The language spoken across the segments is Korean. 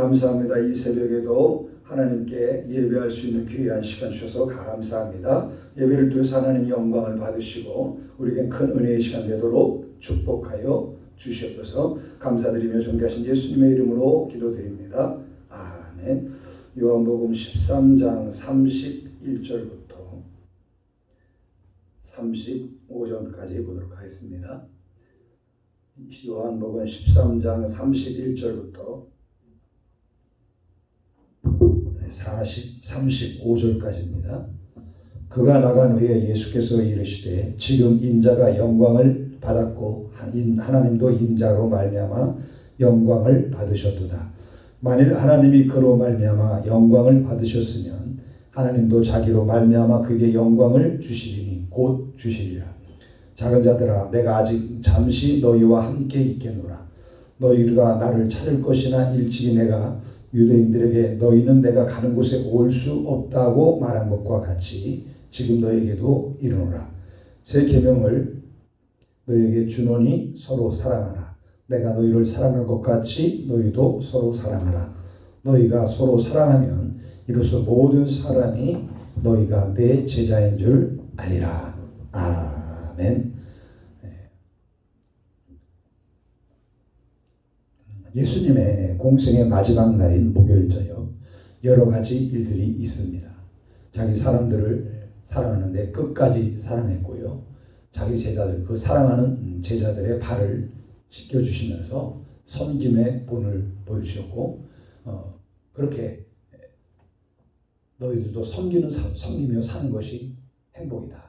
감사합니다. 이 새벽에도 하나님께 예배할 수 있는 귀한 시간 주셔서 감사합니다. 예배를 통해서 하나님 영광을 받으시고 우리에겐 큰 은혜의 시간 되도록 축복하여 주시옵소서. 감사드리며 존귀하신 예수님의 이름으로 기도드립니다. 아멘. 요한복음 13장 31절부터 35절까지 보도록 하겠습니다. 요한복음 13장 31절부터 35절까지입니다. 그가 나간 후에 예수께서 이르시되 지금 인자가 영광을 받았고 하나님도 인자로 말미암아 영광을 받으셨도다. 만일 하나님이 그로 말미암아 영광을 받으셨으면 하나님도 자기로 말미암아 그에게 영광을 주시리니 곧 주시리라. 작은 자들아, 내가 아직 잠시 너희와 함께 있겠노라. 너희가 나를 찾을 것이나 일찍이 내가 유대인들에게 너희는 내가 가는 곳에 올 수 없다고 말한 것과 같이 지금 너희에게도 이르노라. 새 계명을 너희에게 주노니 서로 사랑하라. 내가 너희를 사랑한 것 같이 너희도 서로 사랑하라. 너희가 서로 사랑하면 이로써 모든 사람이 너희가 내 제자인 줄 알리라. 아멘. 예수님의 공생의 마지막 날인 목요일 저녁 여러 가지 일들이 있습니다. 자기 사람들을 사랑하는데 끝까지 사랑했고요. 자기 제자들, 그 사랑하는 제자들의 발을 씻겨주시면서 섬김의 본을 보여주셨고 그렇게 너희들도 섬기며 사는 것이 행복이다.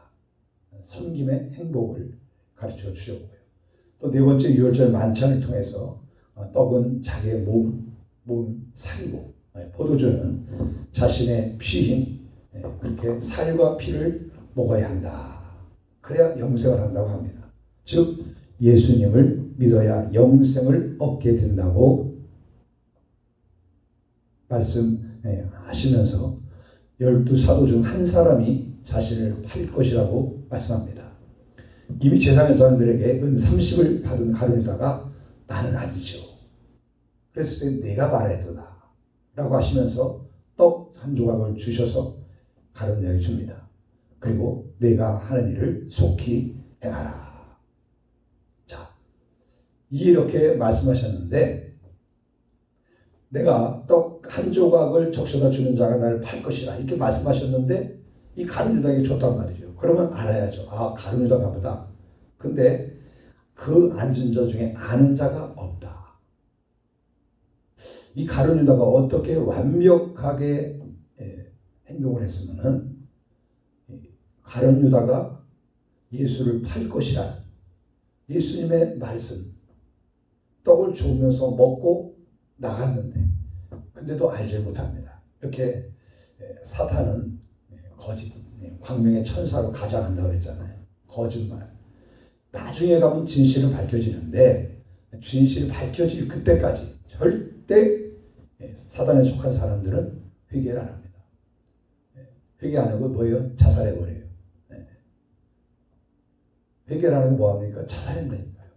섬김의 행복을 가르쳐 주셨고요. 또 네 번째 유월절 만찬을 통해서 떡은 자기의 몸 살이고 포도주는 자신의 피인 그렇게 살과 피를 먹어야 한다. 그래야 영생을 한다고 합니다. 즉 예수님을 믿어야 영생을 얻게 된다고 말씀하시면서 12사도 중 한 사람이 자신을 팔 것이라고 말씀합니다. 이미 제사장 사람들에게 은 30을 받은 가룟유다가 나는 아니죠. 그랬을 때 내가 말했도다 라고 하시면서 떡 한 조각을 주셔서 가룟유다에게 줍니다. 그리고 내가 하는 일을 속히 행하라. 자, 이렇게 말씀하셨는데 내가 떡 한 조각을 적셔다 주는 자가 나를 팔 것이라 이렇게 말씀하셨는데 이 가룟유다에게 줬단 말이죠. 그러면 알아야죠. 아, 가룟유다가 보다. 근데 그 앉은 자 중에 아는 자가 없다. 이 가룟유다가 어떻게 완벽하게 행동을 했으면은 가룟유다가 예수를 팔 것이라 예수님의 말씀 떡을 주면서 먹고 나갔는데 근데도 알지 못합니다. 이렇게 사탄은 거짓, 광명의 천사로 가장한다고 그랬잖아요. 거짓말. 나중에 가면 진실은 밝혀지는데 진실이 밝혀질 그때까지 절대 사단에 속한 사람들은 회개를 안 합니다. 회개 안 하고 뭐예요? 자살해버려요. 회개를 안 하고 뭐합니까? 자살한다니까요.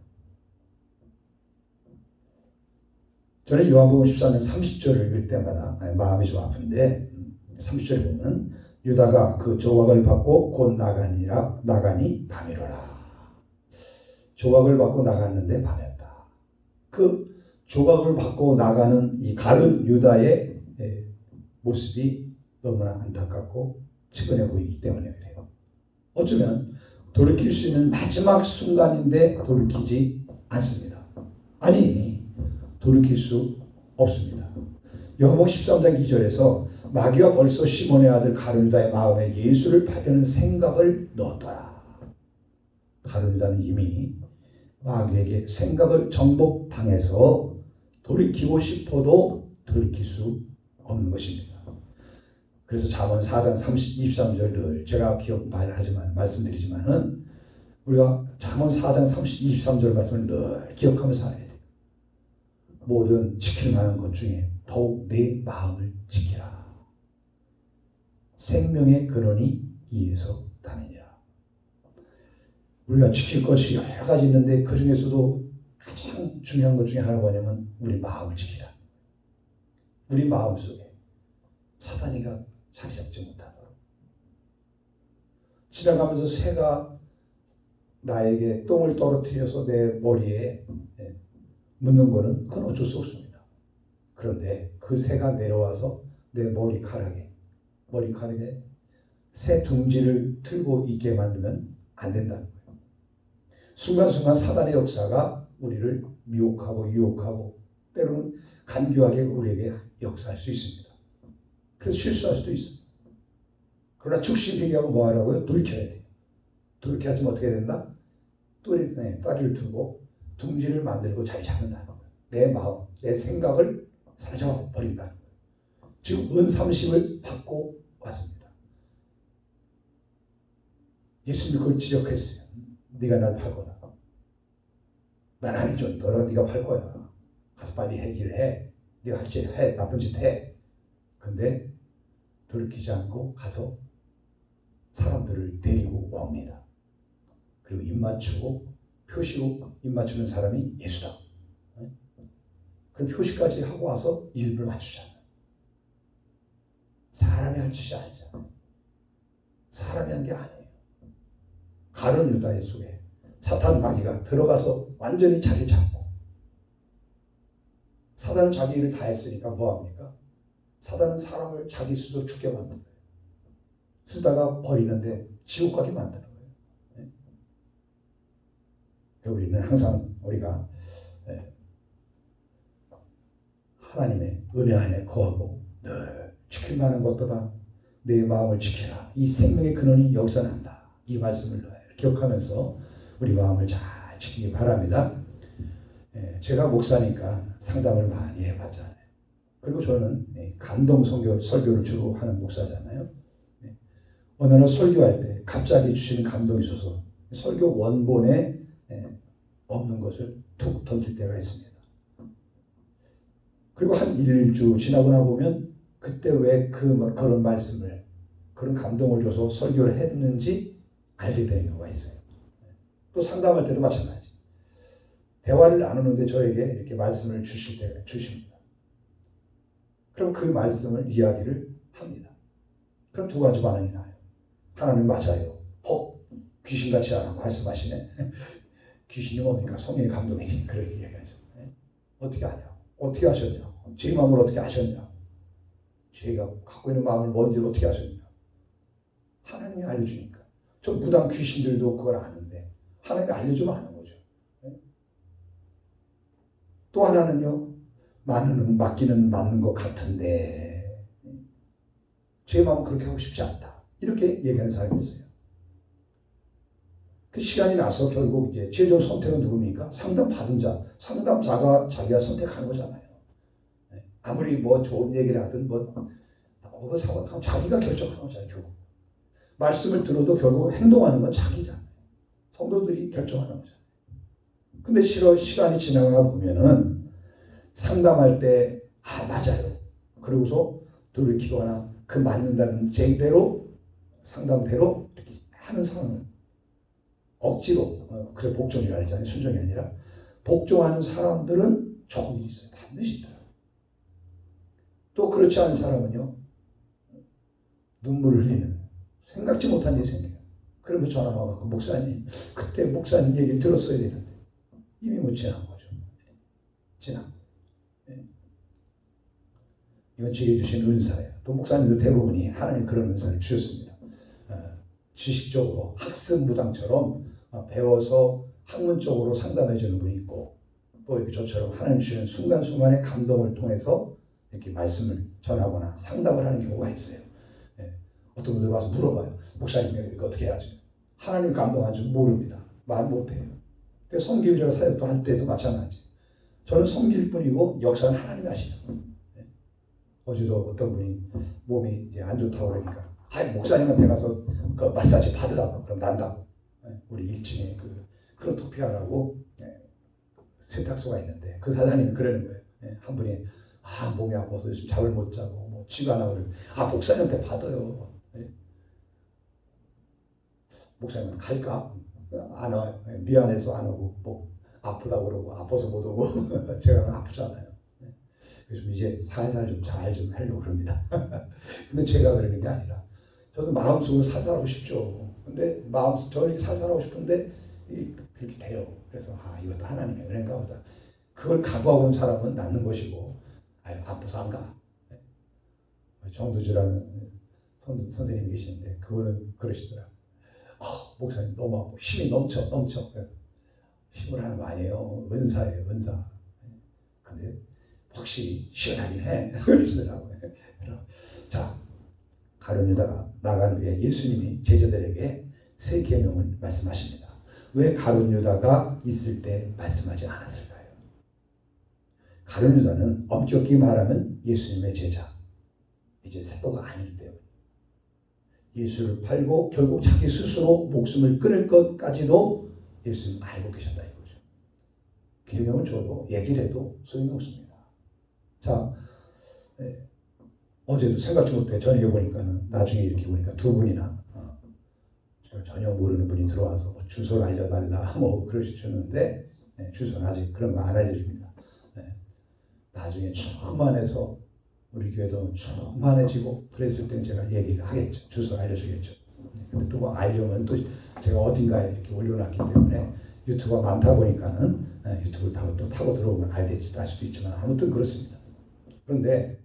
저는 요한복음 14장 30절을 읽을 때마다 마음이 좀 아픈데 30절에 보면 유다가 그 조각을 받고 곧 나가니 밤이로라. 조각을 받고 나갔는데 밤이었다. 그 조각을 받고 나가는 이 가룟 유다의 모습이 너무나 안타깝고 측은해 보이기 때문에 그래요. 어쩌면 돌이킬 수 있는 마지막 순간인데 돌이키지 않습니다. 아니 돌이킬 수 없습니다. 요한복음 13장 2절에서 마귀가 벌써 시몬의 아들 가룟유다의 마음에 예수를 팔려는 생각을 넣었더라. 가룟유다는 이미 마귀에게 생각을 정복당해서 돌이키고 싶어도 돌이킬 수 없는 것입니다. 그래서 잠언 4장 23절을 제가 말씀드리지만은 우리가 잠언 4장 23절 말씀을 늘 기억하면서 살아야 돼요. 모든 지킬 만한 것 중에 더욱 내 마음을 지키라. 생명의 근원이 이에서 담이니라. 우리가 지킬 것이 여러 가지 있는데 그 중에서도 가장 중요한 것 중에 하나가 뭐냐면 우리 마음을 지키라. 우리 마음속에 사단이가 자리 잡지 못하도록. 지나가면서 새가 나에게 똥을 떨어뜨려서 내 머리에 묻는 거는 그건 어쩔 수 없습니다. 그런데 그 새가 내려와서 내 머리카락에 새 둥지를 틀고 있게 만들면 안 된다는 거예요. 순간순간 사단의 역사가 우리를 미혹하고 유혹하고 때로는 간교하게 우리에게 역사할 수 있습니다. 그래서 실수할 수도 있어요. 그러나 축신회개하고 뭐 하라고요? 돌이켜야 돼요. 돌이켜야지 어떻게 된다? 다리를 틀고 둥지를 만들고 자리 잡는다는 거예요. 내 마음, 내 생각을 사로잡아 버린다는 거예요. 지금 은30을 받고 왔습니다. 예수님이 그걸 지적했어요. 네가 날 팔 거다. 난 아니죠. 너는 네가 팔 거야. 가서 빨리 일해. 네가 할 짓 해. 나쁜 짓 해. 근데 돌이키지 않고 가서 사람들을 데리고 옵니다. 그리고 입 맞추고 표시로 입 맞추는 사람이 예수다. 그 표시까지 하고 와서 입을 맞추잖아요. 사람이 할 짓이 아니잖아요. 사람이 한 게 아니에요. 가룟 유다의 속에 사탄 마귀가 들어가서 완전히 자리를 잡고, 사단은 자기 일을 다 했으니까 뭐합니까? 사단은 사람을 자기 스스로 죽게 만드는 거예요. 쓰다가 버리는데 지옥 가게 만드는 거예요. 우리는 항상 우리가 하나님의 은혜 안에 거하고 늘 지킬 만한 것보다 내 마음을 지키라. 이 생명의 근원이 여기서 난다. 이 말씀을 기억하면서 우리 마음을 잘 지키기 바랍니다. 제가 목사니까 상담을 많이 해봤잖아요. 그리고 저는 감동 설교를 주로 하는 목사잖아요. 어느 날 설교할 때 갑자기 주시는 감동이 있어서 설교 원본에 없는 것을 툭 던질 때가 있습니다. 그리고 한 1주 지나고 나 보면 그때 왜 그런 말씀을, 그런 감동을 줘서 설교를 했는지 알게 되는 경우가 있어요. 또 상담할 때도 마찬가지. 대화를 나누는데 저에게 이렇게 말씀을 주십니다. 그럼 그 말씀을 이야기를 합니다. 그럼 두 가지 반응이 나요. 하나는 맞아요. 귀신같이 알아 말씀하시네. 귀신이 뭡니까? 성령의 감동이니. 그렇게 이야기하죠. 어떻게 아냐? 어떻게 하셨냐? 제 마음을 어떻게 아셨냐? 제가 갖고 있는 마음을 뭔지를 어떻게 아셨냐? 하나님이 알려주니까. 저 무당 귀신들도 그걸 아는데 하나님이 알려주면 아는 거죠. 또 하나는요, 맡기는 맞는 것 같은데 제 마음은 그렇게 하고 싶지 않다. 이렇게 얘기하는 사람이 있어요. 그 시간이 나서 결국 이제 최종 선택은 누굽니까? 상담 받은 자, 상담자가 자기가 선택하는 거잖아요. 아무리 뭐 좋은 얘기를 하든 그거 상관하면 자기가 결정하는 거잖아요. 결국 말씀을 들어도 결국 행동하는 건 자기잖아요. 성도들이 결정하는 거잖아요. 근데 시간이 지나가 보면은 상담할 때 맞아요. 그러고서 돌이키거나 그 맞는다는 제대로 상담대로 이렇게 하는 사람은 억지로 그래 복종이라 하잖아요. 순종이 아니라 복종하는 사람들은 조금 있어요. 반드시 있더라고요. 또 그렇지 않은 사람은요, 눈물을 흘리는, 생각지 못한 일이 생겨요. 그러면 전화가 와서 목사님, 그때 목사님 얘기를 들었어야 되는데 이미 못 지난 거죠. 지난. 이건 제게 주신 은사예요. 또 목사님들 대부분이 하나님 그런 은사를 주셨습니다. 지식적으로 학습 무당처럼 배워서 학문적으로 상담해 주는 분이 있고, 또 이렇게 저처럼 하나님 주시는 순간순간의 감동을 통해서 이렇게 말씀을 전하거나 상담을 하는 경우가 있어요. 어떤 분들 와서 물어봐요. 목사님 이거 어떻게 해야지? 하나님 감동한 줄 모릅니다. 말 못해요. 섬김자 사역도 할 때도 마찬가지. 저는 섬길 뿐이고 역사는 하나님이 하시죠. 어제도 어떤 분이 몸이 이제 안 좋다고 그러니까 목사님한테 가서 그 마사지 받으라고. 그럼 난다고. 우리 1층에 그런 토피아라고 세탁소가 있는데 그 사장님이 그러는 거예요. 한 분이 몸이 아파서 지금 잠을 못 자고 뭐 쥐가 나고 그러고 목사님한테 받아요. 목사님은 갈까? 안 와요. 미안해서 안 오고 뭐 아프다고 그러고 아파서 못 오고 제가 아프잖아요. 그래서 이제 살살 좀 잘 좀 하려고 그럽니다. 근데 제가 그러는 게 아니라 저도 마음속으로 살살하고 싶죠. 근데 저는 살살하고 싶은데 그렇게 돼요. 그래서 이것도 하나님의 은혜인가 보다. 그걸 각오하고 온 사람은 낫는 것이고 아파서 안 가. 정두주라는 선생님이 계시는데 그거는 그러시더라. 목사님 너무 아파. 힘이 넘쳐. 힘을 하는 거 아니에요. 은사예요, 은사. 근데 확실히 시원하긴 해. 그러시더라고요. 자, 가룟 유다가 나간 후에 예수님이 제자들에게 세 계명을 말씀하십니다. 왜 가룟 유다가 있을 때 말씀하지 않았을까요? 가룟 유다는 엄격히 말하면 예수님의 제자, 이제 사도가 아니기 때문에 예수를 팔고 결국 자기 스스로 목숨을 끊을 것까지도 예수님 알고 계셨다 이거죠. 계명을 줘도 얘기를 해도 소용이 없습니다. 자, 어제도 생각지 못해 저녁에 보니까는 나중에 이렇게 보니까 두 분이나 전혀 모르는 분이 들어와서 주소를 알려달라 그러셨는데 주소는 아직 그런 거 안 알려줍니다. 나중에 충만해서 우리 교회도 충만해지고 그랬을 땐 제가 얘기를 하겠죠. 주소 알려주겠죠. 근데 또 알려면 또 제가 어딘가에 이렇게 올려놨기 때문에 유튜브가 많다 보니까는 유튜브를 타고 들어오면 알 수도 있지만 아무튼 그렇습니다. 그런데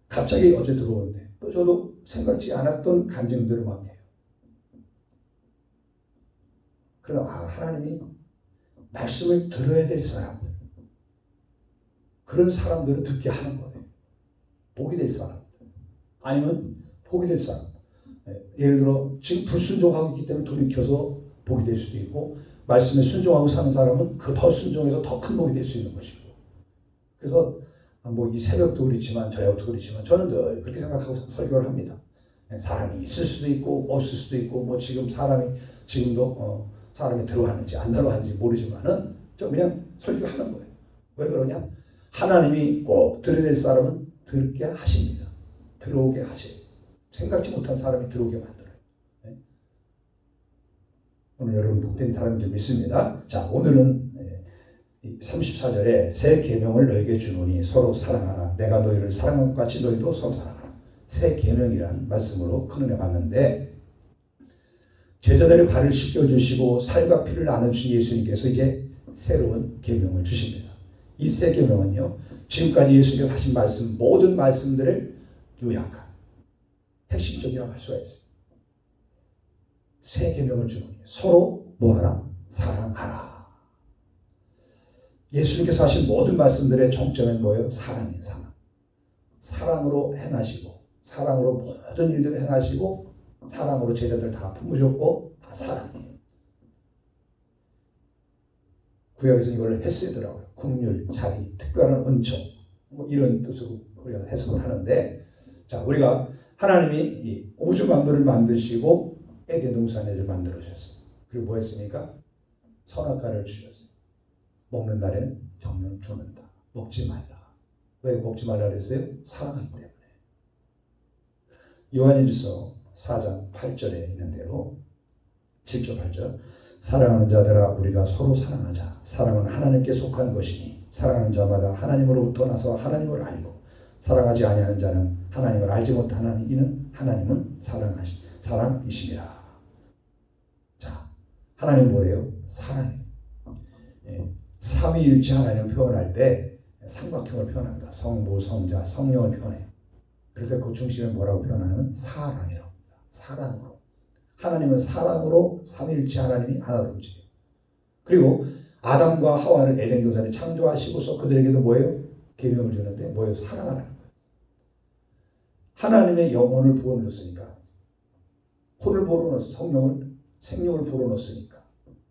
갑자기 어제 들어오는데 또 저도 생각지 않았던 감정들을 막 해요. 그러나 하나님이 말씀을 들어야 될 사람들, 그런 사람들은 듣게 하는 거예요. 복이 될 사람, 아니면 복이 될 사람. 예를 들어 지금 불순종하고 있기 때문에 돌이켜서 복이 될 수도 있고, 말씀에 순종하고 사는 사람은 그 더 순종해서 더 큰 복이 될 수 있는 것이고. 그래서 이 새벽도 그렇지만 저녁도 그렇지만 저는 늘 그렇게 생각하고 설교를 합니다. 사람이 있을 수도 있고 없을 수도 있고 지금 지금도 사람이 들어왔는지 안 들어왔는지 모르지만은 저 그냥 설교하는 거예요. 왜 그러냐? 하나님이 꼭 들어야 될 사람은 듣게 하십니다. 들어오게 하셔요. 생각지 못한 사람이 들어오게 만들어요. 오늘 여러분 복된 사람인 줄 믿습니다. 자, 오늘은 34절에 새 계명을 너에게 주노니 서로 사랑하라. 내가 너희를 사랑한 것 같이 너희도 서로 사랑하라. 새 계명이란 말씀으로 큰 은혜 받는데, 제자들의 발을 씻겨주시고 살과 피를 나눠주신 예수님께서 이제 새로운 계명을 주십니다. 이 새 계명은요, 지금까지 예수님께서 하신 말씀, 모든 말씀들을 요약한 핵심적이라고 할 수가 있어요. 새 계명을 주노니 서로 뭐하라? 사랑하라. 예수님께서 하신 모든 말씀들의 정점은 뭐예요? 사랑이에요. 사랑으로 행하시고, 사랑으로 모든 일들을 행하시고, 사랑으로 제자들 다 품으셨고, 다 사랑이에요. 구약에서 이걸 해쓰더라고요. 긍휼, 자비, 특별한 은총, 이런 뜻으로 우리가 해석을 하는데, 자, 우리가 하나님이 이 우주 만물을 만드시고 에덴 동산을 만들어 주셨어요. 그리고 뭐 했습니까? 선악과를 주셨어요. 먹는 날에는 정령 죽는다. 먹지 말라. 왜 먹지 말라 그랬어요? 사랑하기 때문에. 요한일서 4장 8절에 있는 대로 7절 8절 사랑하는 자들아 우리가 서로 사랑하자. 사랑은 하나님께 속한 것이니 사랑하는 자마다 하나님으로부터 나서 하나님을 알고 사랑하지 아니하는 자는 하나님을 알지 못하는 이는 하나님은 사랑이심이라. 자, 하나님 뭐래요? 사랑이에요. 삼위일체 하나님을 표현할 때 삼각형을 표현합니다. 성부, 성자, 성령을 표현해요. 그럴 때 그 중심에 뭐라고 표현하냐면 사랑이라고 합니다. 사랑으로. 하나님은 사랑으로 삼위일체 하나님이 하나로 움직여요. 그리고 아담과 하와를 에덴 동산에 창조하시고서 그들에게도 뭐예요? 계명을 주는데 뭐예요? 사랑하라는 거예요. 하나님의 영혼을 부어넣었으니까, 혼을 부어넣어서 생명을 부어넣었으니까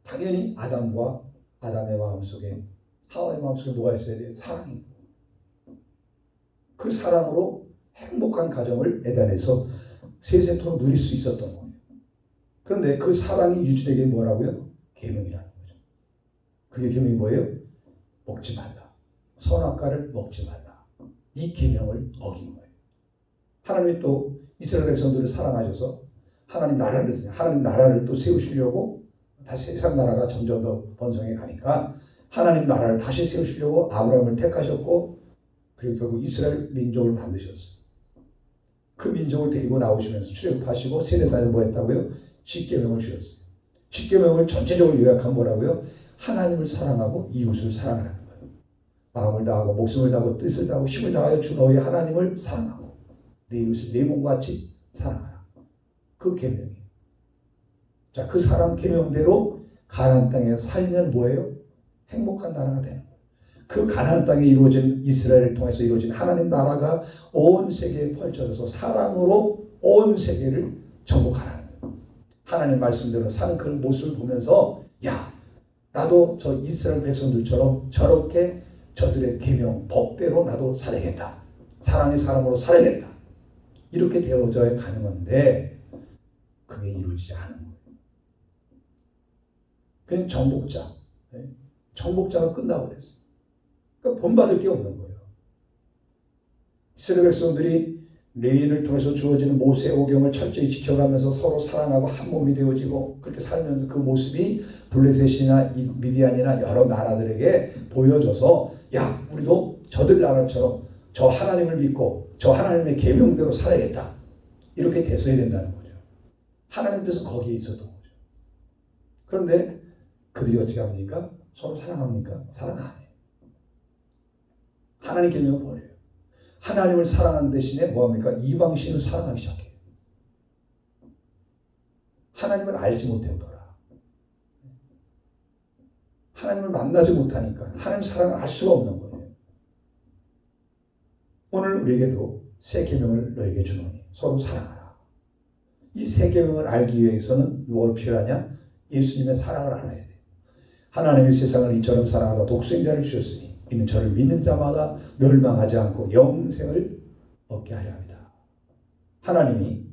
당연히 아담의 마음속에, 하와의 마음속에 뭐가 있어야 돼요? 사랑이. 그 사랑으로 행복한 가정을 에덴에서 세세토록 누릴 수 있었던 거예요. 그런데 그 사랑이 유지되게 뭐라고요? 계명이라는 거죠. 그게 계명이 뭐예요? 먹지 말라. 선악과를 먹지 말라. 이 계명을 어긴 거예요. 하나님이 또 이스라엘 백성들을 사랑하셔서 하나님 나라를 또 세우시려고 다시 세상 나라가 점점 더 번성해 가니까 하나님 나라를 다시 세우시려고 아브라함을 택하셨고 그리고 결국 이스라엘 민족을 만드셨어요. 그 민족을 데리고 나오시면서 출애굽하시고 시내산에서 뭐 했다고요? 십계명을 주셨어요. 십계명을 전체적으로 요약하면 뭐라고요? 하나님을 사랑하고 이웃을 사랑하라는 거예요. 마음을 다하고 목숨을 다하고 뜻을 다하고 힘을 다하여 주 너희 하나님을 사랑하고 내 이웃을 내 몸과 같이 사랑하라. 그 계명이에요. 자, 그 사랑 계명대로 가나안 땅에 살면 뭐예요? 행복한 나라가 되는 거예요. 그 가나안 땅에 이루어진 이스라엘을 통해서 이루어진 하나님 나라가 온 세계에 펼쳐져서 사랑으로 온 세계를 정복하라는 거예요. 하나님 말씀대로 사는 그 모습을 보면서 야, 나도 저 이스라엘 백성들처럼 저렇게 저들의 계명 법대로 나도 살아야겠다. 사랑의 사람으로 살아야겠다. 이렇게 되어져야 가는 건데 그게 이루어지지 않은 거예요. 그냥 정복자. 정복자가 끝나고 그랬어요. 그러니까 본받을 게 없는 거예요. 이스라엘 백성들이 레인을 통해서 주어지는 모세 오경을 철저히 지켜가면서 서로 사랑하고 한 몸이 되어지고 그렇게 살면서 그 모습이 블레셋이나 미디안이나 여러 나라들에게 보여져서 야, 우리도 저들 나라처럼 저 하나님을 믿고 저 하나님의 계명대로 살아야겠다. 이렇게 됐어야 된다는 거죠. 하나님께서 거기에 있었던 거죠. 그런데 그들이 어떻게 합니까? 서로 사랑합니까? 사랑 안 해요. 하나님 계명을 버려요. 하나님을 사랑하는 대신에 뭐합니까? 이방신을 사랑하기 시작해요. 하나님을 알지 못했더라. 하나님을 만나지 못하니까 하나님 사랑을 알 수가 없는 거예요. 오늘 우리에게도 새 계명을 너에게 주노니 서로 사랑하라. 이 새 계명을 알기 위해서는 뭘 필요하냐? 예수님의 사랑을 알아야 돼요. 하나님이 세상을 이처럼 사랑하다 독생자를 주셨으니 이는 저를 믿는 자마다 멸망하지 않고 영생을 얻게 하려 합니다. 하나님이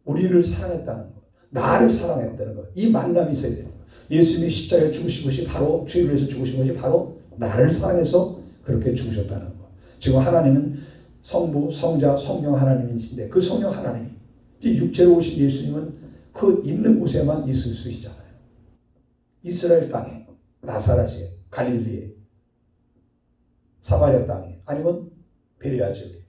우리를 사랑했다는 것, 나를 사랑했다는 것, 이 만남이 있어야 되는 것. 예수님이 십자가에 죽으신 것이 바로 주를 위해서 죽으신 것이 바로 나를 사랑해서 그렇게 죽으셨다는 것. 지금 하나님은 성부, 성자, 성령 하나님이신데 그 성령 하나님이 육체로 오신 예수님은 그 있는 곳에만 있을 수 있잖아요. 이스라엘 땅에, 나사렛에, 갈릴리에, 사마리아 땅에, 아니면 베레아 지역에,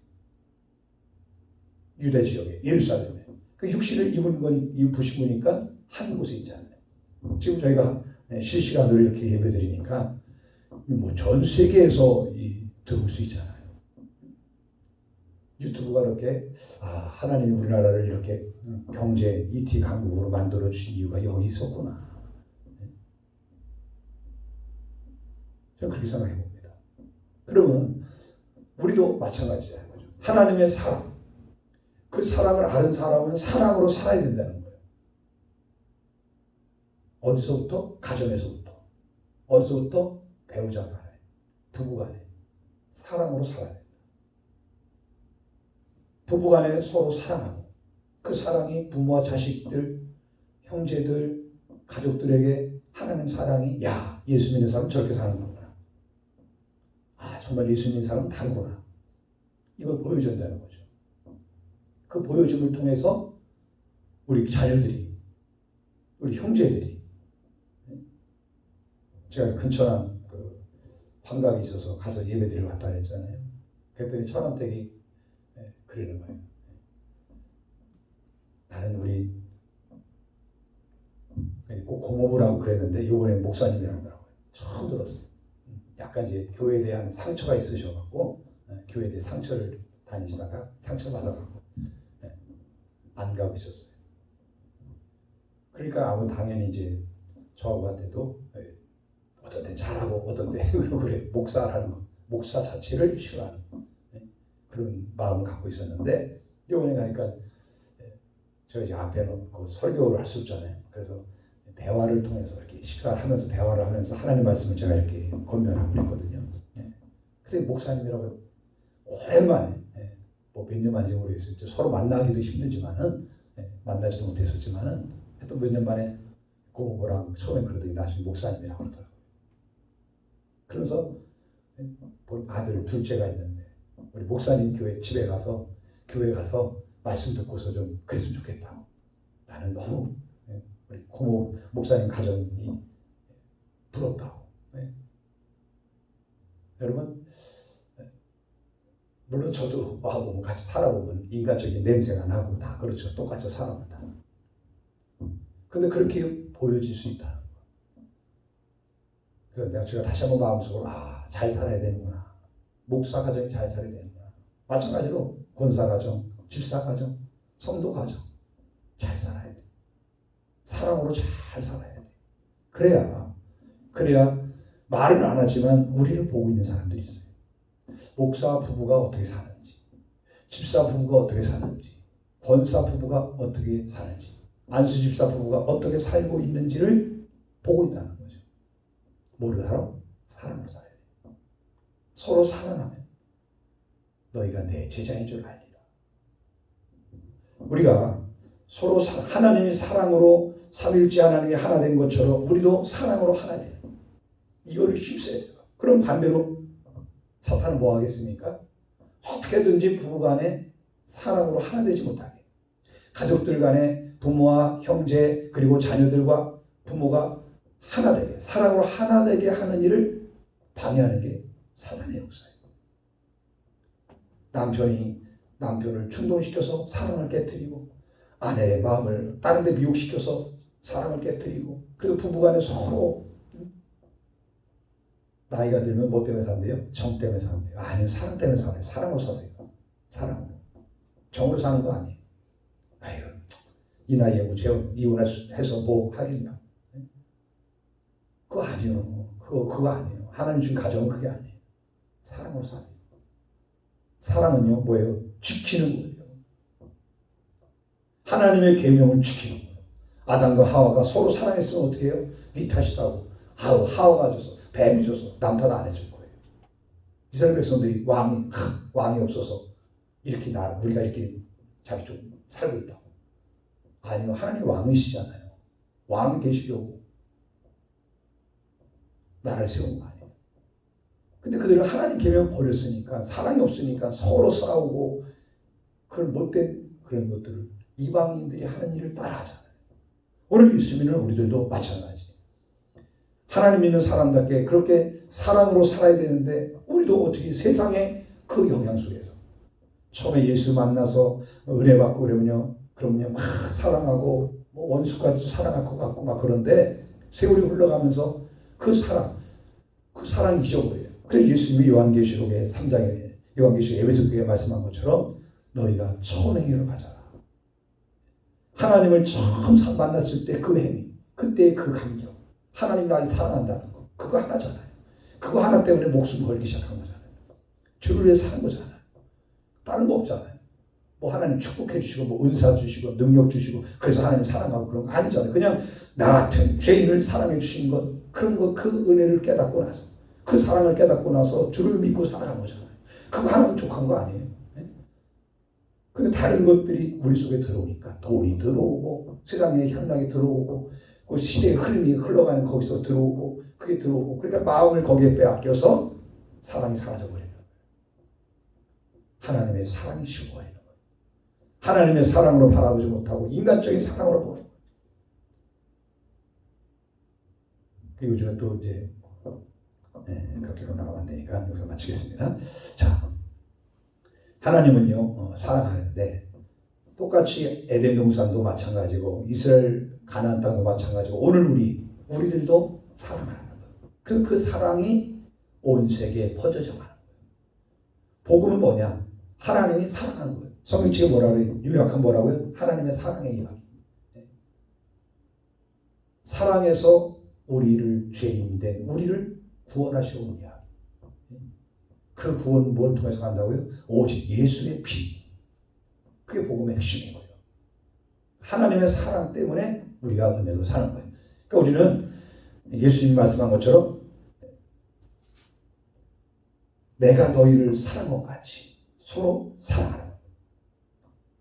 유대 지역에, 예루살렘에. 그 육신을 입으신 거니까 한 곳에 있지 않나요? 지금 저희가 실시간으로 이렇게 예배드리니까 뭐 전 세계에서 들을 수 있잖아요. 유튜브가 이렇게 하나님이 우리나라를 이렇게 경제 ET 강국으로 만들어 주신 이유가 여기 있었구나. 저는 그렇게 생각해 봅니다. 그러면 우리도 마찬가지잖아요. 하나님의 사랑, 그 사랑을 아는 사람은 사랑으로 살아야 된다는 거예요. 어디서부터? 가정에서부터. 어디서부터? 배우자 간에, 부부 간에 사랑으로 살아야 된다. 부부 간에 서로 사랑하고 그 사랑이 부모와 자식들, 형제들, 가족들에게 하나님 사랑이 야, 예수 믿는 사람은 저렇게 사는 거구나. 정말 예수 믿는 사람은 다르구나. 이걸 보여준다는 거죠. 그 보여줌을 통해서 우리 자녀들이, 우리 형제들이, 제가 근처랑 환갑이 있어서 가서 예배드리러 갔다 그랬잖아요. 그랬더니 처남댁이 그러는 거예요. 나는 우리 꼭 공업을 하고 그랬는데 이번에 목사님이라고 하더라고요. 처음 들었어요. 약간 이제 교회에 대한 상처가 있으셔갖고 교회에 대한 상처를 다니시다가 상처 받아갖고 안 가고 있었어요. 그러니까 당연히 이제 저하고한테도 어떤 때 잘하고 어떤 때 그래 목사라는 거, 목사 자체를 싫어하는 그런 마음을 갖고 있었는데 이번에 가니까 제가 이제 앞에 놓고 설교를 할 수 없잖아요. 그래서 대화를 통해서 이렇게 식사를 하면서 대화를 하면서 하나님 말씀을 제가 이렇게 권면하고 그랬거든요. 그때 목사님이라고 오랜만에 뭐 몇 년 만인지 모르겠어요. 서로 만나기도 힘들지만은 만나지도 못했었지만은 하여튼 몇 년 만에 고모랑 처음에 그러더니 나중에 목사님이라고 그러더라고요. 그래서 본 아들 둘째가 있는데 우리 목사님 교회 가서 말씀 듣고서 좀 그랬으면 좋겠다고. 나는 너무 우리 고모 목사님 가정이 부럽다고. 여러분 물론 저도 와보면 같이 살아보면 인간적인 냄새가 나고 다 그렇죠. 똑같이 살아본다. 근데 그렇게 보여질 수 있다는 거. 그래서 제가 다시 한번 마음속으로 잘 살아야 되는구나. 목사 가정이 잘 살아야 되는구나. 마찬가지로 권사 가정, 집사 가정, 성도 가정 잘 살아야 돼. 사랑으로 잘 살아야 돼. 그래야 말은 안 하지만 우리를 보고 있는 사람들이 있어요. 목사 부부가 어떻게 사는지, 집사 부부가 어떻게 사는지, 권사 부부가 어떻게 사는지, 안수 집사 부부가 어떻게 살고 있는지를 보고 있다는 거죠. 뭐를 살아? 사랑으로 살아야 돼. 서로 사랑하면 너희가 내 제자인 줄 알리라. 우리가 서로 하나님이 사랑으로 삼위일체 하나님이 하나 된 것처럼 우리도 사랑으로 하나 돼요. 이거를 힘써야 돼요. 그럼 반대로 사탄은 뭐 하겠습니까? 어떻게든지 부부간에 사랑으로 하나 되지 못하게, 가족들 간에 부모와 형제 그리고 자녀들과 부모가 하나 되게, 사랑으로 하나 되게 하는 일을 방해하는 게 사탄의 역사예요. 남편이 남편을 충동시켜서 사랑을 깨트리고, 아내의 마음을 다른 데 미혹시켜서 사랑을 깨트리고, 그리고 부부간에 서로 나이가 들면 뭐 때문에 산대요? 정 때문에 산대요. 아니요, 사랑 때문에 사네요. 사랑으로 사세요. 사랑으로. 정으로 사는 거 아니에요. 아유, 이 나이에 뭐 이혼해서 뭐 하겠냐. 그거 아니에요. 그거 아니에요. 하나님 준 가정은 그게 아니에요. 사랑으로 사세요. 사랑은요, 뭐예요? 지키는 거예요. 하나님의 계명을 지키는 거예요. 아담과 하와가 서로 사랑했으면 어떻게 해요? 네 탓이다고. 하와가 져서, 뱀이 져서 남 탓 안 했을 거예요. 이스라엘 백성들이 왕이 없어서 이렇게 우리가 이렇게 자기 쪽 살고 있다고. 아니요, 하나님 왕이시잖아요. 왕이 계시려고 나라를 세운 거 아니에요. 근데 그들은 하나님 계명 버렸으니까, 사랑이 없으니까 서로 싸우고, 그런 못된 그런 것들을 이방인들이 하는 일을 따라하잖아요. 오늘 예수 믿는 우리들도 마찬가지. 하나님 믿는 사람답게 그렇게 사랑으로 살아야 되는데, 우리도 어떻게 세상의 그 영향 속에서 처음에 예수 만나서 은혜 받고 그러면요 막 사랑하고 뭐 원수까지도 사랑할 것 같고 막 그런데 세월이 흘러가면서 그 사랑이 잊어버려요. 그래서 예수님이 요한계시록의 3장에 요한계시록 에베소 교회에 말씀한 것처럼 너희가 처음 행위를 가져라. 하나님을 처음 만났을 때 그 행위, 그때의 그 감격, 하나님 나를 사랑한다는 거, 그거 하나잖아요. 그거 하나 때문에 목숨 걸기 시작한 거잖아요. 주를 위해 사는 거잖아요. 다른 거 없잖아요. 뭐 하나님 축복해 주시고 뭐 은사 주시고 능력 주시고 그래서 하나님 사랑하고 그런 거 아니잖아요. 그냥 나 같은 죄인을 사랑해 주신 것, 그런 거, 그 은혜를 깨닫고 나서, 그 사랑을 깨닫고 나서 주를 믿고 살아간 거잖아요. 그거 하나 부족한 거 아니에요. 근데 다른 것들이 우리 속에 들어오니까 돈이 들어오고 세상의 향락이 들어오고 그 시대의 흐름이 흘러가는 거기서 들어오고 그게 들어오고, 그러니까 마음을 거기에 빼앗겨서 사랑이 사라져버리는 거예요. 하나님의 사랑이 식어버리는 거예요. 하나님의 사랑으로 바라보지 못하고 인간적인 사랑으로 보는 거예요. 그리고 요즘에 또 이제 그렇게로 나가면 안 되니까 여기서 마치겠습니다. 자, 하나님은요 사랑하는데, 똑같이 에덴 동산도 마찬가지고 이스라엘 가나안 땅도 마찬가지고 오늘 우리들도 사랑하는 거예요. 그 사랑이 온 세계에 퍼져져 가는 거예요. 복음은 뭐냐? 하나님이 사랑하는 거예요. 성경책에 뭐라고 해요? 요약하면 뭐라고요? 하나님의 사랑의 이야기. 사랑해서 우리를 죄인된 우리를 구원하시는 이야기. 그 구원은 뭘 통해서 간다고요? 오직 예수의 피. 그게 복음의 핵심인 거예요. 하나님의 사랑 때문에 우리가 은혜로 사는 거예요. 그러니까 우리는 예수님이 말씀한 것처럼 내가 너희를 사랑한 것 같이 서로 사랑하는 거예요.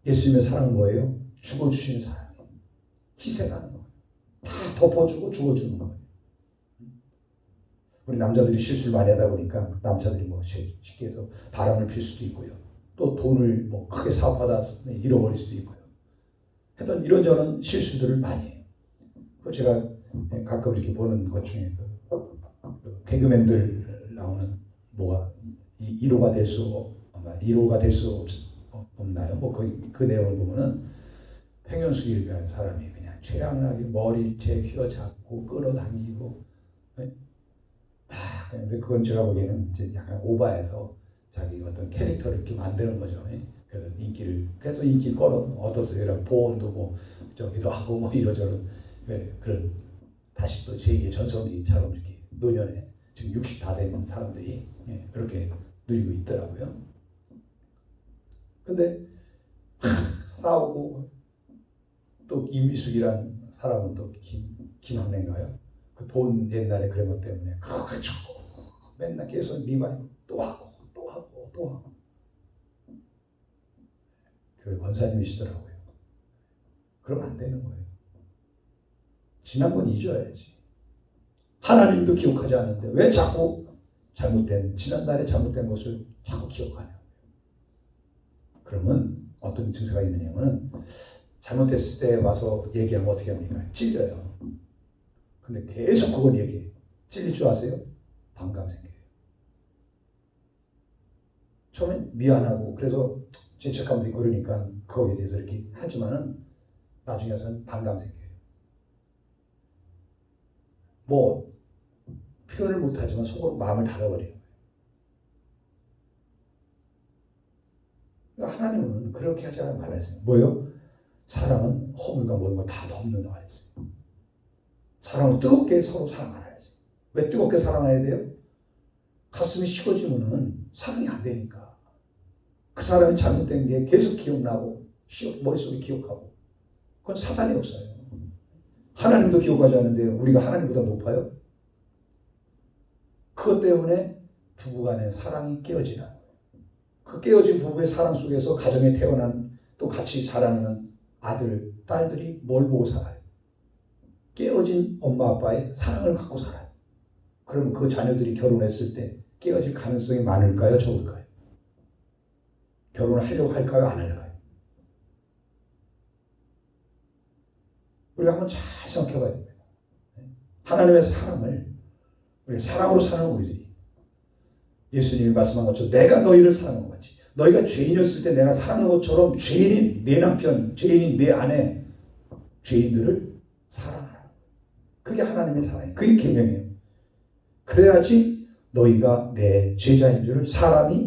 예수님의 사랑은 뭐예요? 죽어주시는 사랑이에요. 희생하는 거예요. 다 덮어주고 죽어주는 거예요. 우리 남자들이 실수를 많이 하다 보니까 남자들이 뭐 쉽게 해서 바람을 필 수도 있고요. 또 돈을 뭐 크게 사업하다 잃어버릴 수도 있고요. 하여튼 이런저런 실수들을 많이 해요. 제가 가끔 이렇게 보는 것 중에 개그맨들 나오는 뭐가 1호가 될 수 1호가 될 수 없나요? 뭐 그 내용을 보면은 팽현수길이라는 사람이 그냥 최악나게 머리채 휘어잡고 끌어당기고, 근데 그건 제가 보기에는 이제 약간 오바해서 자기 어떤 캐릭터를 이렇게 만드는 거죠. 그래서 계속 인기를 얻었어요. 이런 보험도 뭐 저기도 하고 뭐 이러저런 그런 다시 또 제2의 전성기처럼 이렇게 노년에 지금 60 다 된 사람들이 그렇게 누리고 있더라고요. 근데 싸우고 또 임미숙이란 사람은 또 김학래인가요? 그 돈 옛날에 그런 것 때문에 그거 가지고 맨날 계속 리마이너 또 하고 그 권사님이시더라고요. 그러면 안 되는 거예요. 지난 건 잊어야지. 하나님도 기억하지 않는데 왜 자꾸 지난날에 잘못된 것을 자꾸 기억하냐. 그러면 어떤 증세가 있느냐면 잘못했을 때 와서 얘기하면 어떻게 합니까? 찔려요. 근데 계속 그걸 얘기해요. 찔릴 줄 아세요? 반감 생겨요. 처음엔 미안하고 그래서 죄책감도 있고 그러니까 거기에 대해서 이렇게 하지만은 나중에 와서는 반감 생겨요. 뭐 표현을 못하지만 속으로 마음을 닫아버려요. 그러니까 하나님은 그렇게 하지 말았어요. 뭐요? 사랑은 허물과 모든 걸 다 덮는다고 했어요. 사랑을 뜨겁게 서로 사랑하라 했어요. 왜 뜨겁게 사랑해야 돼요? 가슴이 식어지면은 사랑이 안 되니까. 그 사람이 잘못된 게 계속 기억나고 머릿속에 기억하고 그건 사단이 없어요. 하나님도 기억하지 않는데 우리가 하나님보다 높아요? 그것 때문에 부부간의 사랑이 깨어지는 거예요. 그 깨어진 부부의 사랑 속에서 가정에 태어난 또 같이 자라는 아들, 딸들이 뭘 보고 살아요? 깨어진 엄마 아빠의 사랑을 갖고 살아요. 그럼 그 자녀들이 결혼했을 때 깨어질 가능성이 많을까요? 적을까요? 결혼을 하려고 할까요? 안 할까요? 우리가 한번 잘 생각해 봐야 됩니다. 하나님의 사랑을 우리 사랑으로 사는 우리들이 예수님이 말씀한 것처럼 내가 너희를 사랑한 것 같이 너희가 죄인이었을 때 내가 사랑한 것처럼 죄인인 내 남편, 죄인인 내 아내, 죄인들을 사랑하라. 그게 하나님의 사랑이에요. 그게 계명이에요. 그래야지 너희가 내 제자인 줄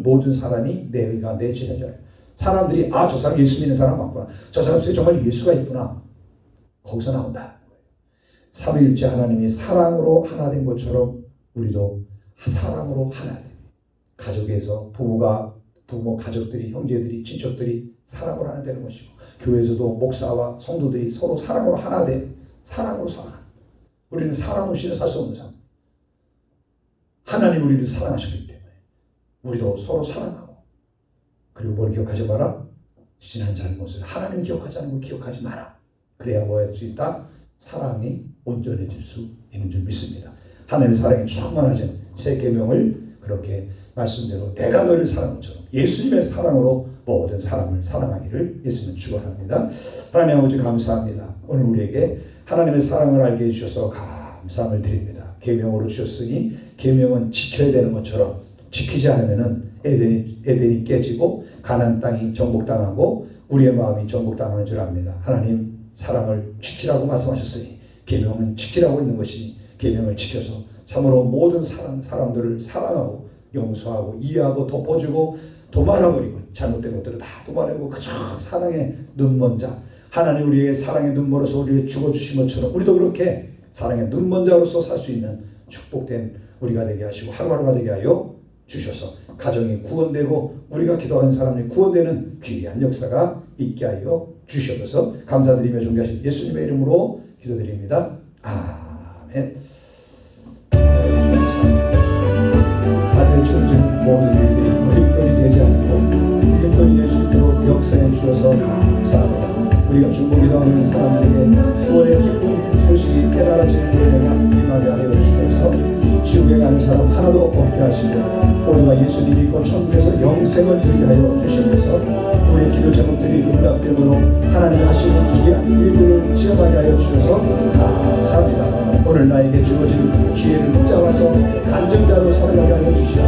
모든 사람이 너희가 내 제자인 줄 알아요. 사람들이 저 사람 예수 믿는 사람 맞구나. 저 사람 속에 정말 예수가 있구나. 거기서 나온다. 삼위일체 하나님이 사랑으로 하나 된 것처럼 우리도 사랑으로 하나 돼. 가족에서 부모, 가족들이, 형제들이, 친척들이 사랑으로 하나 되는 것이고 교회에서도 목사와 성도들이 서로 사랑으로 하나 돼. 사랑으로 사랑하는. 우리는 사랑 없이는 살 수 없는 삶. 하나님 우리를 사랑하셨기 때문에 우리도 서로 사랑하고 그리고 뭘 기억하지 마라? 지난 잘못을 하나님 기억하지 않는 걸 기억하지 마라. 그래야 뭐 할 수 있다? 사랑이 온전해질 수 있는 줄 믿습니다. 하나님의 사랑이 충만하신 새 계명을 그렇게 말씀대로 내가 너를 사랑한 것처럼 예수님의 사랑으로 모든 사람을 사랑하기를 예수님 축원합니다. 하나님 아버지 감사합니다. 오늘 우리에게 하나님의 사랑을 알게 해주셔서 감사함을 드립니다. 계명으로 주셨으니 계명은 지켜야 되는 것처럼 지키지 않으면은 에덴이 깨지고 가나안 땅이 정복당하고 우리의 마음이 정복당하는 줄 압니다. 하나님 사랑을 지키라고 말씀하셨으니 계명은 지키라고 있는 것이니 계명을 지켜서 참으로 모든 사람들을 사랑하고 용서하고 이해하고 덮어주고 도말아버리고 잘못된 것들을 다 도말하고 그저 사랑의 눈먼 자 하나님 우리에게 사랑의 눈먼으로서 우리에게 죽어주신 것처럼 우리도 그렇게 사랑의 눈먼 자로서 살 수 있는 축복된 우리가 되게 하시고 하루하루가 되게 하여 주셔서 가정이 구원되고 우리가 기도하는 사람이 구원되는 귀한 역사가 있게 하여 주셔서 감사드리며 존귀하신 예수님의 이름으로 기도드립니다. 아멘. 삶의 주어지는 모든 일들이 머릿돈이 되지 않고 뒷돈이 될 수 있도록 역사해 주셔서 감사합니다. 우리가 중보기도 하는 사람들에게 구원의 기쁜 소식이 깨달아지는 은혜가 임하게 하여 주셔서 지옥에 가는 사람 하나도 없게 하시고 우리가 예수님 믿고 천국에서 영생을 누리게 하여 주시면서 우리의 기도 제목들이 응답됨으로 하나님이 하시는 귀한 일들을 시험하게 하여 주셔서 감사합니다. 오늘 나에게 주어진 기회를 붙잡아서 간증자로 살아가게 하여 주시고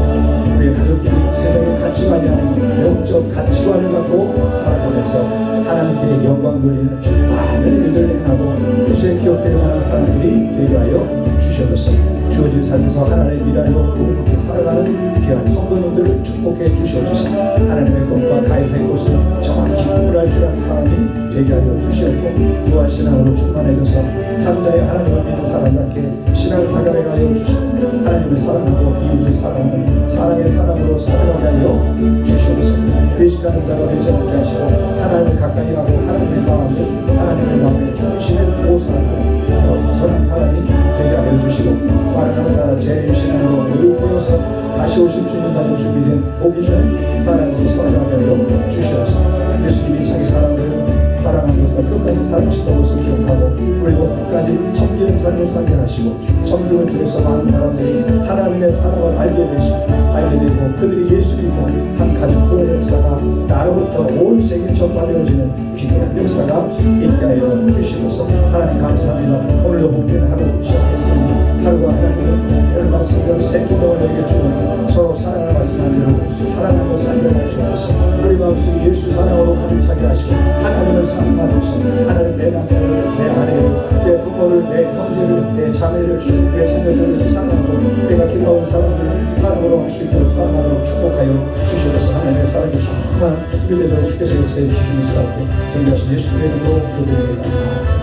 우리의 가족끼리 세상에 가치관이 아닌 영적 가치관을 갖고 살아가면서 하나님께 영광 돌리는 많은 일들을 행하고 후세에 기억될 만한 사람들이 되게 하여 주셔서 주어진 삶에서 하나님의 미랄로 궁극히 살아가는 귀한 성도님들을 축복해 주셔서 하나님의 것과 가해의 것을 정확히 구분할 줄 아는 사람이 되게 하여 주셨고 부활 신앙으로 충만해져서 산자의 하나님을 믿는 사람답게 신앙사역을 하여 주시고 하나님을 사랑하고 이웃을 사랑하는 사랑의 사람으로 살아가게 하여 주시옵소서. 외식하는 자가 되지 않게 하시고 하나님을 가까이 하고 하나님의 마음에 중심을 보고 살아가는 선한 사람이 되게 하여 주시고 빠른 하나 재림신앙으로 교육되어서 다시 오실 주님 받을 준비된 복 있는 사람으로 살아가게 하여 주시옵소서. 예수님이 자기 사람을 사랑하는 것과 끝까지 사랑하신다는 것을 기억하고 그리고 끝까지 섬기는 삶을 살게 하시고 섬김을 통해서 많은 사람들이 하나님의 사랑을 알게 되고 그들이 예수 믿고 한 가족 구원의 역사가 나로부터 온 세계에 전파되어지는 귀한 역사가 있게 하여 주시면서 하나님 감사합니다. 오늘도 복된 하루 시작했으니 하루가 하나님의 말씀대로 생명을 내게 주오니 서로 사랑을 말씀한 대로 사랑하며 살게 하여 주옵소서. 우리 마음속에 예수 사랑으로 가득 차게 하시고 하나님을 사랑받으시고 하나님 내 남편을 내 아내를 내 부모를 내 형제를 내 자매를 내 자녀들을 사랑하고 내가 기뻐하는 사람들을 사랑으로 할 수 있도록 사랑하도록 축복하여 주시옵소서. 하나님의 사랑이 충만한 우리 되도록 주께서 역사해 주시니 싸우고 존귀하신 예수님의 이름으로 기도드립니다.